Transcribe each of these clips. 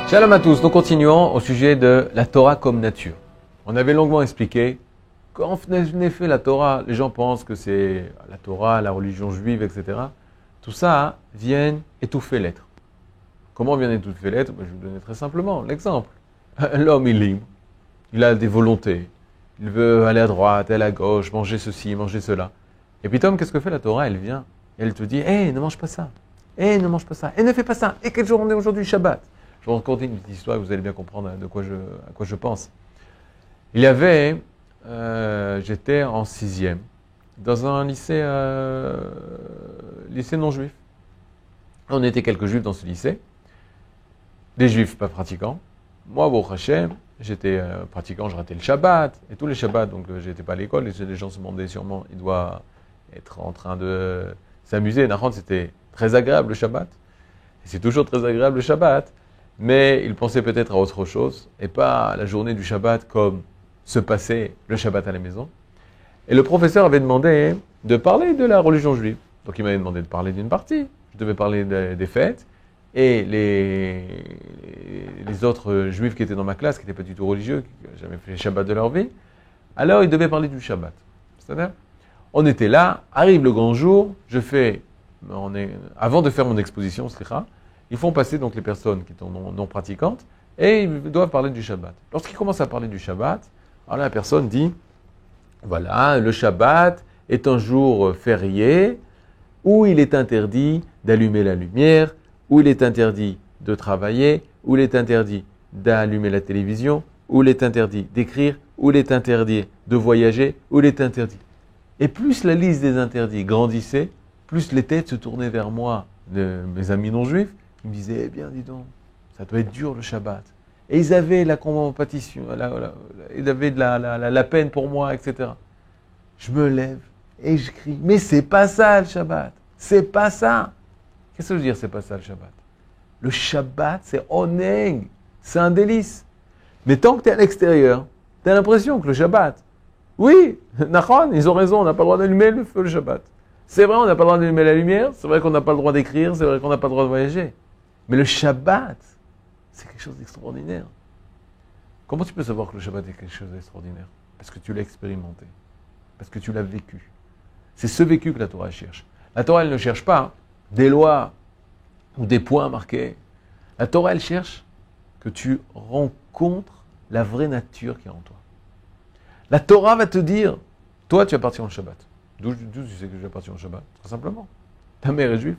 Shalom à tous, nous continuons au sujet de la Torah comme nature. On avait longuement expliqué qu'en effet la Torah, les gens pensent que c'est la Torah, la religion juive, etc. Tout ça vient étouffer l'être. Comment vient étouffer l'être? Je vais vous donner très simplement l'exemple. L'homme est libre, il a des volontés, il veut aller à droite, aller à gauche, manger ceci, manger cela. Et puis Tom, qu'est-ce que fait la Torah? Elle vient et elle te dit, ne mange pas ça, ne mange pas ça, ne fais pas ça, et quel jour on est aujourd'hui, Shabbat? Je vais vous raconter une petite histoire et vous allez bien comprendre à quoi je pense. Il y avait, j'étais en 6e, dans un lycée non juif. On était quelques juifs dans ce lycée, des juifs pas pratiquants. Moi, Baruch Hashem, j'étais pratiquant, je ratais le Shabbat, et tous les Shabbats, donc j'étais pas à l'école, et les gens se demandaient sûrement, il doit être en train de s'amuser. Nahon, c'était très agréable le Shabbat, et c'est toujours très agréable le Shabbat, mais il pensait peut-être à autre chose, et pas à la journée du Shabbat comme se passait le Shabbat à la maison. Et le professeur avait demandé de parler de la religion juive. Donc il m'avait demandé de parler d'une partie, je devais parler des fêtes, et les autres juifs qui étaient dans ma classe, qui n'étaient pas du tout religieux, qui n'avaient jamais fait le Shabbat de leur vie, alors ils devaient parler du Shabbat. C'est-à-dire, on était là, arrive le grand jour, avant de faire mon exposition, ils font passer donc les personnes qui sont non pratiquantes et ils doivent parler du Shabbat. Lorsqu'ils commencent à parler du Shabbat, alors la personne dit, voilà, le Shabbat est un jour férié où il est interdit d'allumer la lumière, où il est interdit de travailler, où il est interdit d'allumer la télévision, où il est interdit d'écrire, où il est interdit de voyager, où il est interdit. Et plus la liste des interdits grandissait, plus les têtes se tournaient vers moi, de mes amis non juifs, qui me disaient, eh bien, dis donc, ça doit être dur le Shabbat. Et ils avaient la compassion, ils avaient de la peine pour moi, etc. Je me lève et je crie, mais c'est pas ça le Shabbat, c'est pas ça. Qu'est-ce que je veux dire, c'est pas ça le Shabbat? Le Shabbat, c'est oneg, c'est un délice. Mais tant que tu es à l'extérieur, tu as l'impression que le Shabbat, oui, Nachon, ils ont raison, on n'a pas le droit d'allumer le feu le Shabbat. C'est vrai, on n'a pas le droit d'allumer la lumière, c'est vrai qu'on n'a pas le droit d'écrire, c'est vrai qu'on n'a pas le droit de voyager. Mais le Shabbat, c'est quelque chose d'extraordinaire. Comment tu peux savoir que le Shabbat est quelque chose d'extraordinaire? Parce que tu l'as expérimenté, parce que tu l'as vécu. C'est ce vécu que la Torah cherche. La Torah, elle ne cherche pas des lois ou des points marqués. La Torah, elle cherche que tu rencontres la vraie nature qui est en toi. La Torah va te dire, toi, tu appartiens au Shabbat. D'où tu sais que j'appartiens au Shabbat? Très simplement. Ta mère est juive,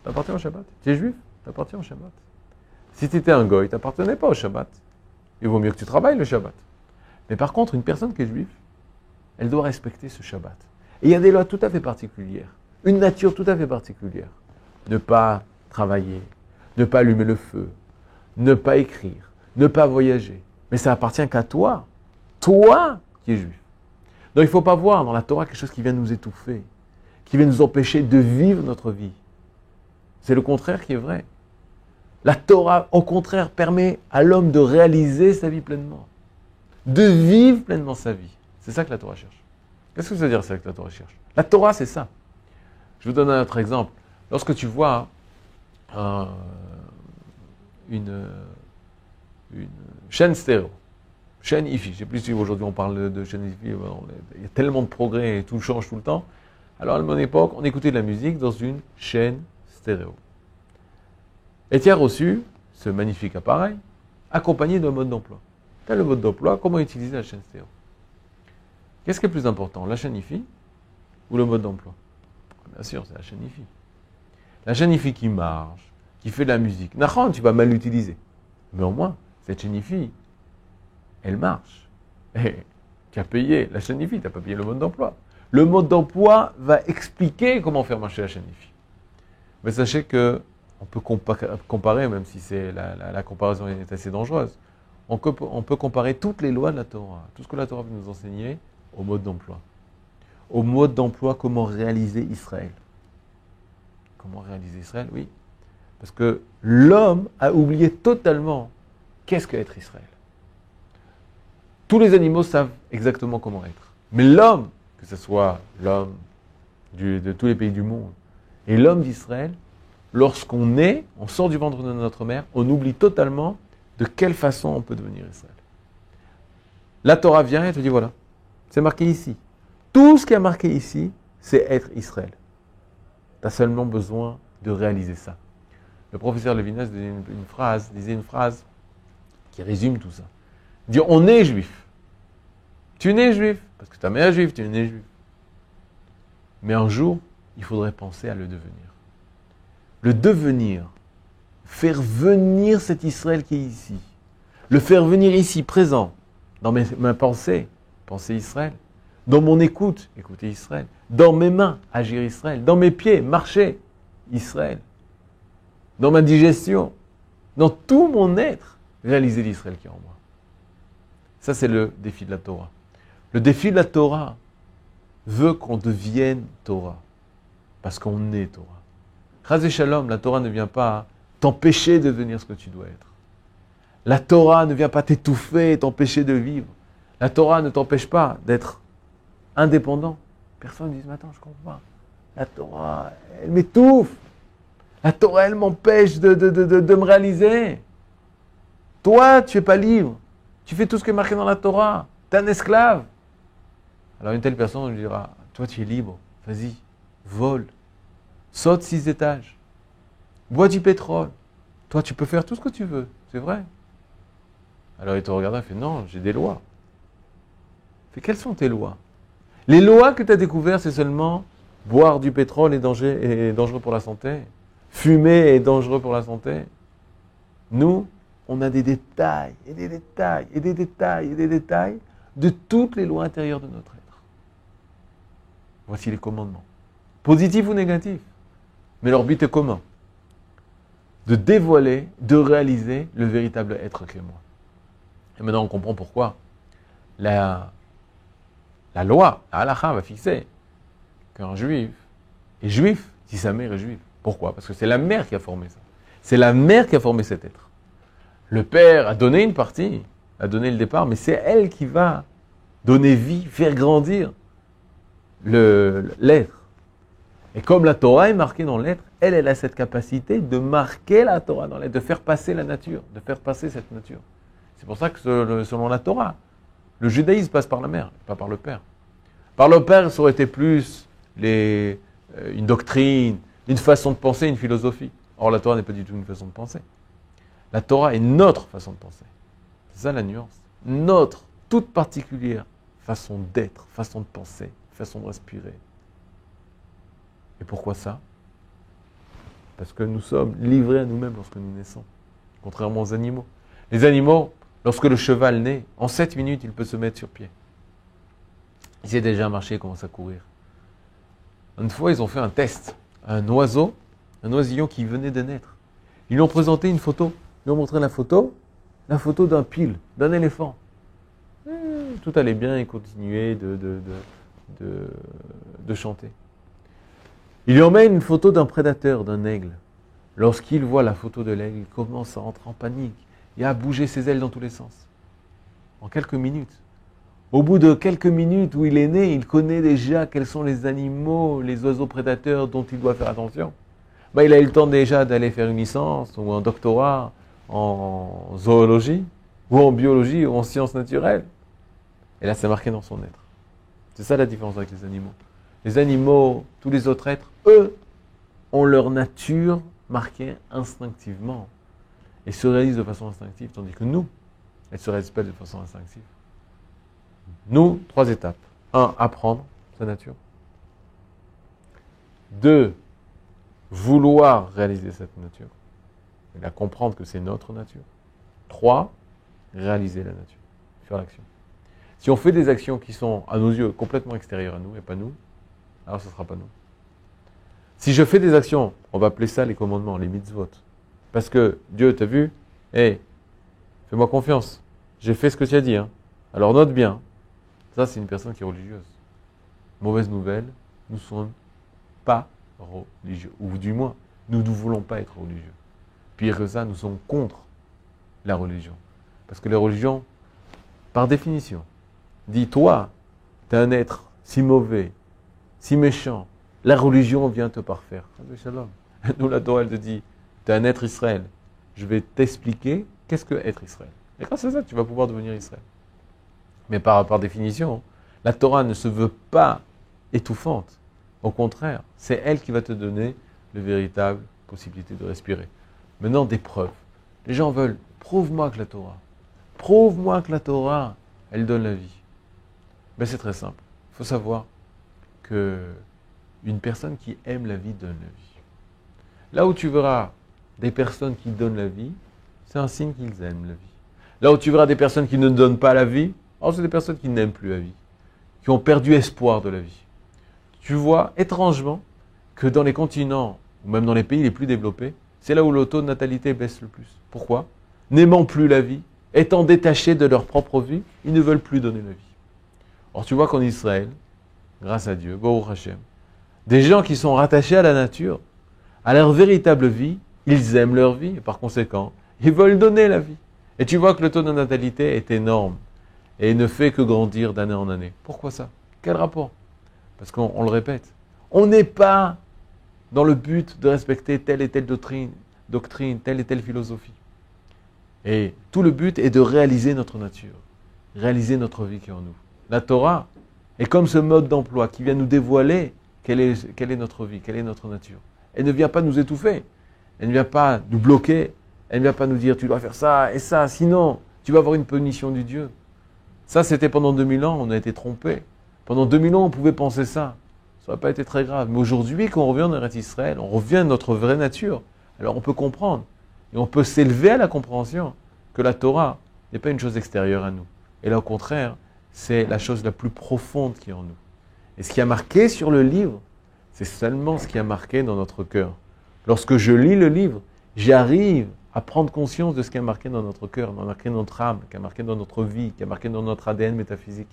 tu appartiens au Shabbat. Tu es juif, tu appartiens au Shabbat. Si tu étais un goy, tu n'appartenais pas au Shabbat. Il vaut mieux que tu travailles le Shabbat. Mais par contre, une personne qui est juive, elle doit respecter ce Shabbat. Et il y a des lois tout à fait particulières, une nature tout à fait particulière. Ne pas travailler, ne pas allumer le feu, ne pas écrire, ne pas voyager. Mais ça appartient qu'à toi qui es juif. Donc il ne faut pas voir dans la Torah quelque chose qui vient nous étouffer, qui vient nous empêcher de vivre notre vie. C'est le contraire qui est vrai. La Torah, au contraire, permet à l'homme de réaliser sa vie pleinement, de vivre pleinement sa vie. C'est ça que la Torah cherche. Qu'est-ce que ça veut dire ça que la Torah cherche? La Torah, c'est ça. Je vous donne un autre exemple. Lorsque tu vois une chaîne stéréo, chaîne hi-fi, je ne sais plus si aujourd'hui on parle de chaîne hi-fi, il y a tellement de progrès et tout change tout le temps. Alors à mon époque, on écoutait de la musique dans une chaîne stéréo. Et tu as reçu ce magnifique appareil accompagné d'un mode d'emploi. Tu as le mode d'emploi, comment utiliser la chaîne stéréo. Qu'est-ce qui est plus important, la chaîne hi-fi ou le mode d'emploi? Bien sûr, c'est la chaîne hi-fi. La chaîne hi-fi qui marche, qui fait de la musique. Nachon, tu vas mal l'utiliser. Mais au moins, cette chaîne hi-fi, elle marche. Et tu as payé la chaîne hi-fi, tu n'as pas payé le mode d'emploi. Le mode d'emploi va expliquer comment faire marcher la chaîne hi-fi. Mais sachez que on peut comparer, même si la comparaison est assez dangereuse, on peut comparer toutes les lois de la Torah, tout ce que la Torah veut nous enseigner, au mode d'emploi. Au mode d'emploi, comment réaliser Israël. Comment réaliser Israël? Oui. Parce que l'homme a oublié totalement qu'est-ce qu'être Israël. Tous les animaux savent exactement comment être. Mais l'homme, que ce soit l'homme de tous les pays du monde, et l'homme d'Israël, lorsqu'on est, on sort du ventre de notre mère, on oublie totalement de quelle façon on peut devenir Israël. La Torah vient et te dit voilà, c'est marqué ici. Tout ce qui est marqué ici, c'est être Israël. Tu as seulement besoin de réaliser ça. Le professeur Levinas disait une phrase qui résume tout ça. Il dit on est juif. Tu nais juif, parce que ta mère est juive, tu es né juif. Mais un jour, il faudrait penser à le devenir. Le devenir, faire venir cet Israël qui est ici, le faire venir ici, présent, dans ma pensée, penser Israël, dans mon écoute, écouter Israël, dans mes mains, agir Israël, dans mes pieds, marcher Israël, dans ma digestion, dans tout mon être, réaliser l'Israël qui est en moi. Ça, c'est le défi de la Torah. Le défi de la Torah veut qu'on devienne Torah, parce qu'on est Torah. Chas Shalom, la Torah ne vient pas t'empêcher de devenir ce que tu dois être. La Torah ne vient pas t'étouffer et t'empêcher de vivre. La Torah ne t'empêche pas d'être indépendant. Personne ne dit, mais attends, je comprends pas. La Torah, elle m'étouffe. La Torah, elle m'empêche de me réaliser. Toi, tu n'es pas libre. Tu fais tout ce qui est marqué dans la Torah. Tu es un esclave. Alors une telle personne lui dira, toi tu es libre, vas-y, vole, saute 6 étages, bois du pétrole. Toi tu peux faire tout ce que tu veux, c'est vrai. Alors il te regarde et fait, non, j'ai des lois. Fait, quelles sont tes lois? Les lois que tu as découvertes, c'est seulement boire du pétrole est dangereux pour la santé. Fumer est dangereux pour la santé. Nous, on a des détails, et des détails, et des détails, et des détails de toutes les lois intérieures de notre être. Voici les commandements. Positifs ou négatifs. Mais leur but est commun. De dévoiler, de réaliser le véritable être qui est moi. Et maintenant on comprend pourquoi la loi, la halakha va fixer qu'un juif est juif si sa mère est juive. Pourquoi? Parce que c'est la mère qui a formé ça. C'est la mère qui a formé cet être. Le père a donné une partie, a donné le départ, mais c'est elle qui va donner vie, faire grandir l'être. Et comme la Torah est marquée dans l'être, elle a cette capacité de marquer la Torah dans l'être, de faire passer la nature, de faire passer cette nature. C'est pour ça que selon la Torah, le judaïsme passe par la mère, pas par le père. Par le père, ça aurait été plus une doctrine, une façon de penser, une philosophie. Or, la Torah n'est pas du tout une façon de penser. La Torah est notre façon de penser. C'est ça la nuance. Notre, toute particulière façon d'être, façon de penser, façon de respirer. Et pourquoi ça? Parce que nous sommes livrés à nous-mêmes lorsque nous naissons, contrairement aux animaux. Les animaux, lorsque le cheval naît, en 7 minutes, il peut se mettre sur pied. Il sait déjà marcher, il commence à courir. Une fois, ils ont fait un test. Un oisillon qui venait de naître. Ils lui ont présenté une photo. Ils lui ont montré la photo d'un pile, d'un éléphant. Tout allait bien, il continuait de chanter. Il lui emmène une photo d'un prédateur, d'un aigle. Lorsqu'il voit la photo de l'aigle, il commence à rentrer en panique et à bouger ses ailes dans tous les sens. En quelques minutes. Au bout de quelques minutes où il est né, il connaît déjà quels sont les animaux, les oiseaux prédateurs dont il doit faire attention. Il a eu le temps déjà d'aller faire une licence ou un doctorat en zoologie, ou en biologie, ou en sciences naturelles. Et là, c'est marqué dans son être. C'est ça la différence avec les animaux. Les animaux, tous les autres êtres, eux, ont leur nature marquée instinctivement et se réalisent de façon instinctive, tandis que nous, elles ne se réalisent pas de façon instinctive. Nous, 3 étapes. 1, apprendre sa nature. 2, vouloir réaliser cette nature. Et la comprendre que c'est notre nature. 3, réaliser la nature. Faire l'action. Si on fait des actions qui sont, à nos yeux, complètement extérieures à nous et pas nous, alors ce ne sera pas nous. Si je fais des actions, on va appeler ça les commandements, les mitzvot. Parce que Dieu t'a vu, fais-moi confiance, j'ai fait ce que tu as dit, alors note bien. Ça, c'est une personne qui est religieuse. Mauvaise nouvelle, nous ne sommes pas religieux. Ou du moins, nous ne voulons pas être religieux. Pire que ça, nous sommes contre la religion. Parce que la religion, par définition, dit, toi, tu es un être si mauvais, si méchant, la religion vient te parfaire. Nous, la Torah, elle te dit, tu es un être Israël. Je vais t'expliquer qu'est-ce que être Israël. Et grâce à ça, tu vas pouvoir devenir Israël. Mais par définition, la Torah ne se veut pas étouffante. Au contraire, c'est elle qui va te donner la véritable possibilité de respirer. Maintenant, des preuves. Les gens veulent, prouve-moi que la Torah, elle donne la vie. Ben, c'est très simple. Il faut savoir que une personne qui aime la vie donne la vie. Là où tu verras des personnes qui donnent la vie, c'est un signe qu'ils aiment la vie. Là où tu verras des personnes qui ne donnent pas la vie, alors c'est des personnes qui n'aiment plus la vie, qui ont perdu espoir de la vie. Tu vois étrangement que dans les continents, ou même dans les pays les plus développés, c'est là où le taux de natalité baisse le plus. Pourquoi? N'aimant plus la vie, étant détachés de leur propre vie, ils ne veulent plus donner la vie. Or tu vois qu'en Israël, grâce à Dieu, Baruch Hashem, des gens qui sont rattachés à la nature, à leur véritable vie, ils aiment leur vie, et par conséquent, ils veulent donner la vie. Et tu vois que le taux de natalité est énorme, et ne fait que grandir d'année en année. Pourquoi ça? Quel rapport? Parce qu'on le répète, on n'est pas dans le but de respecter telle et telle doctrine, telle et telle philosophie. Et tout le but est de réaliser notre nature, réaliser notre vie qui est en nous. La Torah est comme ce mode d'emploi qui vient nous dévoiler quelle est notre vie, quelle est notre nature. Elle ne vient pas nous étouffer, elle ne vient pas nous bloquer, elle ne vient pas nous dire tu dois faire ça et ça, sinon tu vas avoir une punition du Dieu. Ça c'était pendant 2000 ans, on a été trompés. Pendant 2000 ans on pouvait penser ça, ça n'aurait pas été très grave. Mais aujourd'hui quand on revient en Eretz Israël, on revient à notre vraie nature. Alors on peut comprendre, et on peut s'élever à la compréhension que la Torah n'est pas une chose extérieure à nous. Et là au contraire, c'est la chose la plus profonde qui est en nous. Et ce qui a marqué sur le livre, c'est seulement ce qui a marqué dans notre cœur. Lorsque je lis le livre, j'arrive à prendre conscience de ce qui a marqué dans notre cœur, qui a marqué dans notre âme, qui a marqué dans notre vie, qui a marqué dans notre ADN métaphysique.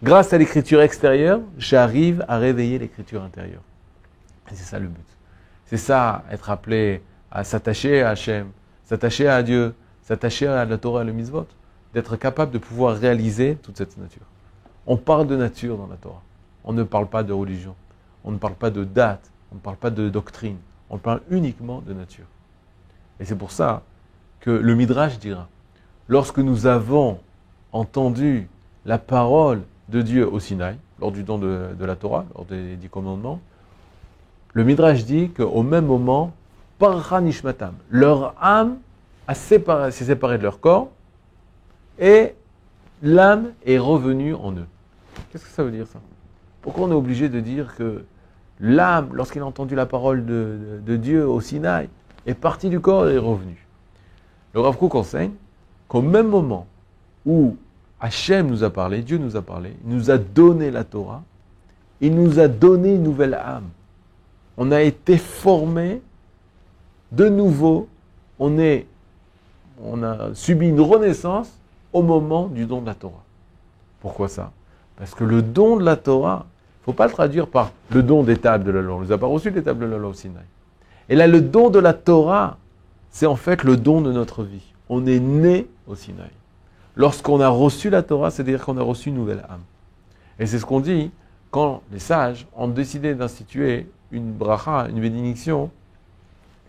Grâce à l'écriture extérieure, j'arrive à réveiller l'écriture intérieure. Et c'est ça le but. C'est ça, être appelé à s'attacher à Hachem, s'attacher à Dieu, s'attacher à la Torah et le mitzvot, d'être capable de pouvoir réaliser toute cette nature. On parle de nature dans la Torah. On ne parle pas de religion. On ne parle pas de date. On ne parle pas de doctrine. On parle uniquement de nature. Et c'est pour ça que le Midrash dira, lorsque nous avons entendu la parole de Dieu au Sinaï, lors du don de la Torah, lors des 10 commandements, le Midrash dit qu'au même moment, parcha nishmatam, leur âme s'est séparée de leur corps et l'âme est revenue en eux. Qu'est-ce que ça veut dire ça? Pourquoi on est obligé de dire que l'âme, lorsqu'il a entendu la parole de Dieu au Sinaï, est partie du corps et est revenue? Le Rav Kook enseigne qu'au même moment où Hachem nous a parlé, Dieu nous a parlé, il nous a donné la Torah, il nous a donné une nouvelle âme. On a été formé de nouveau, on a subi une renaissance au moment du don de la Torah. Pourquoi ça? Parce que le don de la Torah, il ne faut pas le traduire par le don des tables de la loi. On ne nous a pas reçu les tables de la loi au Sinaï. Et là, le don de la Torah, c'est en fait le don de notre vie. On est né au Sinaï. Lorsqu'on a reçu la Torah, c'est-à-dire qu'on a reçu une nouvelle âme. Et c'est ce qu'on dit quand les sages ont décidé d'instituer une bracha, une bénédiction,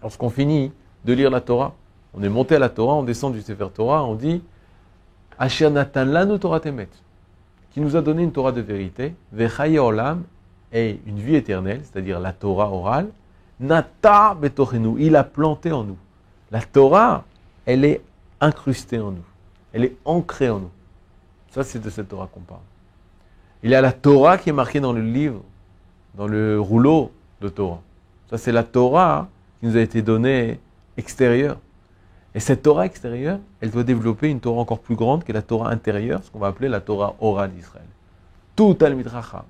lorsqu'on finit de lire la Torah. On est monté à la Torah, on descend du Sefer Torah, on dit Asher natan lanu Torah temet, qui nous a donné une Torah de vérité, vechaye olam, et une vie éternelle, c'est-à-dire la Torah orale, nata betochenu, il a planté en nous. La Torah, elle est incrustée en nous, elle est ancrée en nous. Ça, c'est de cette Torah qu'on parle. Il y a la Torah qui est marquée dans le livre, dans le rouleau de Torah. Ça, c'est la Torah qui nous a été donnée extérieure. Et cette Torah extérieure, elle doit développer une Torah encore plus grande qui est la Torah intérieure, ce qu'on va appeler la Torah orale d'Israël. Tout Talmid Racham,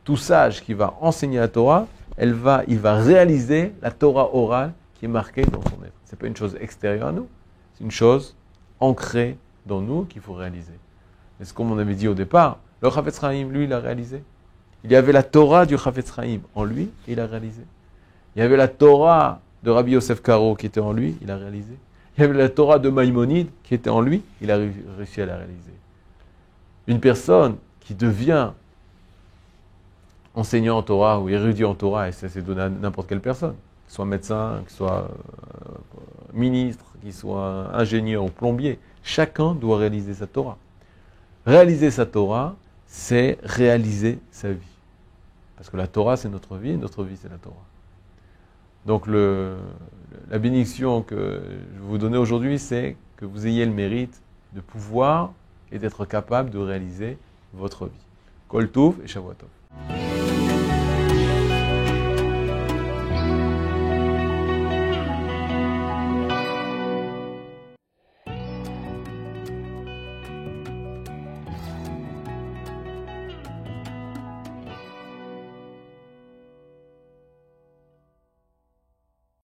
tout sage qui va enseigner la Torah, il va réaliser la Torah orale qui est marquée dans son être. Ce n'est pas une chose extérieure à nous, c'est une chose ancrée dans nous qu'il faut réaliser. Et c'est comme on avait dit au départ, le Chafetz Chaim, lui, il a réalisé. Il y avait la Torah du Chafetz Chaim en lui, et il a réalisé. Il y avait la Torah de Rabbi Yosef Karo qui était en lui, il a réalisé. Il y avait la Torah de Maïmonide qui était en lui, il a réussi à la réaliser. Une personne qui devient enseignant en Torah ou érudit en Torah, et ça c'est donné à n'importe quelle personne. qu'il soit médecin, qu'il soit ministre, qu'il soit ingénieur ou plombier. Chacun doit réaliser sa Torah. Réaliser sa Torah, c'est réaliser sa vie. Parce que la Torah, c'est notre vie, et notre vie, c'est la Torah. Donc la bénédiction que je vais vous donner aujourd'hui, c'est que vous ayez le mérite de pouvoir et d'être capable de réaliser votre vie. Kol Tov et Shavua Tov.